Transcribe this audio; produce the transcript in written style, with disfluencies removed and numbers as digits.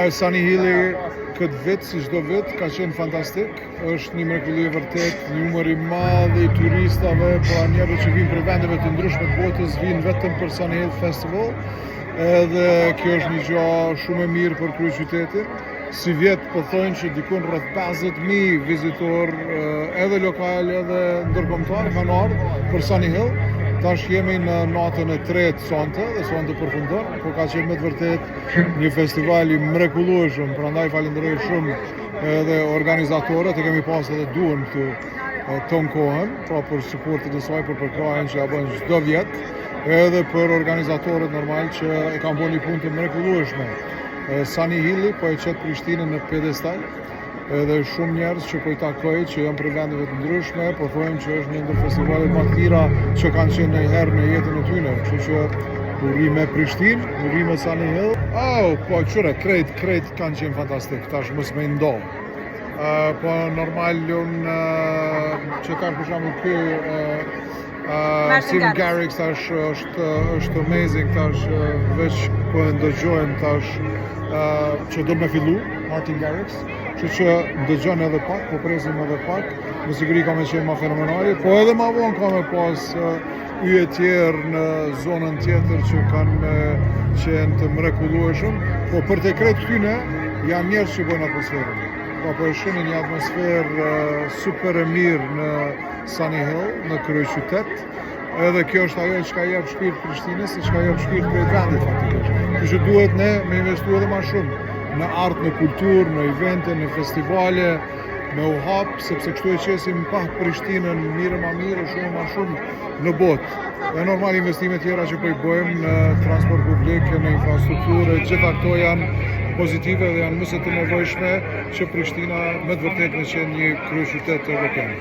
Sunny Hilli këtë vit, si çdo vit, ka qenë fantastik. Është një mrekulli e vërtet, një numër i madh i turistave, pra njerëz që vinë prej vendeve të ndryshme të botës, vinë vetëm për Sunny Hill Festival. Edhe kjo është një gjë shumë e mirë për kryeqytetin. Si vjet po thonë që dikun rreth 50.000 vizitor edhe lokal edhe ndërkombëtar kanë ardhur për Sunny Hill. Tash jemi në natën e tretë sonte dhe sonte përfundon, po ka qenë me të vërtet një festival i mrekullueshëm, prandaj falenderoj shumë edhe organizatorët, e kemi pas edhe duan këtu ton kohën, pra për suportin e saj, për përkrajen që ja bën çdo vjet, edhe për organizatorët normal që e kanë bërë një punë të mrekullueshme. Sunny Hilli po e qet Prishtinën në piedestal, edhe shumë njerëz që po i takoj që janë prej vendeve të ndryshme, po thonë që është një ndër festivalet më të mira që kanë qenë ndonjëherë në jetën e tyre, kështu që uri me Prishtinë, uri me Sunny Hill. Po qure, krejt kanë qenë fantastik, tash mos më ndoh. Po normal unë që tash për shembull ky Steven Garrix tash është amazing, tash veç po ndëgjojmë tash që do me fillu Martin Garrix, që ndëgjon edhe pak, po presim edhe pak, me siguri ka me qenë ma fenomenali, po edhe ma vonë ka me pas yje tjerë në zonën tjetër që kanë me qenë të mrekullueshëm, po për të krejt këtyne janë njerëz që bojnë atmosferën. Po e shihni një atmosferë super e mirë në Sunny Hill, në kryeqytet, edhe kjo është ajo që ka jep shpirt Prishtinës, që ka jep shpirt krejt vendit faktikisht. Kështu që duhet ne me investu edhe ma shumë në art, në kulturë, në evente, në festivale, me u hap, sepse kështu e qesim pak Prishtinën mirë ma mirë, shumë në botë. Dhe normal investimet tjera që po i bëjmë në transport publik, në infrastrukturë, gjitha këto janë pozitive dhe janë mëse të nevojshme që Prishtina me të vërtet me qenë një kryeqytet evropian.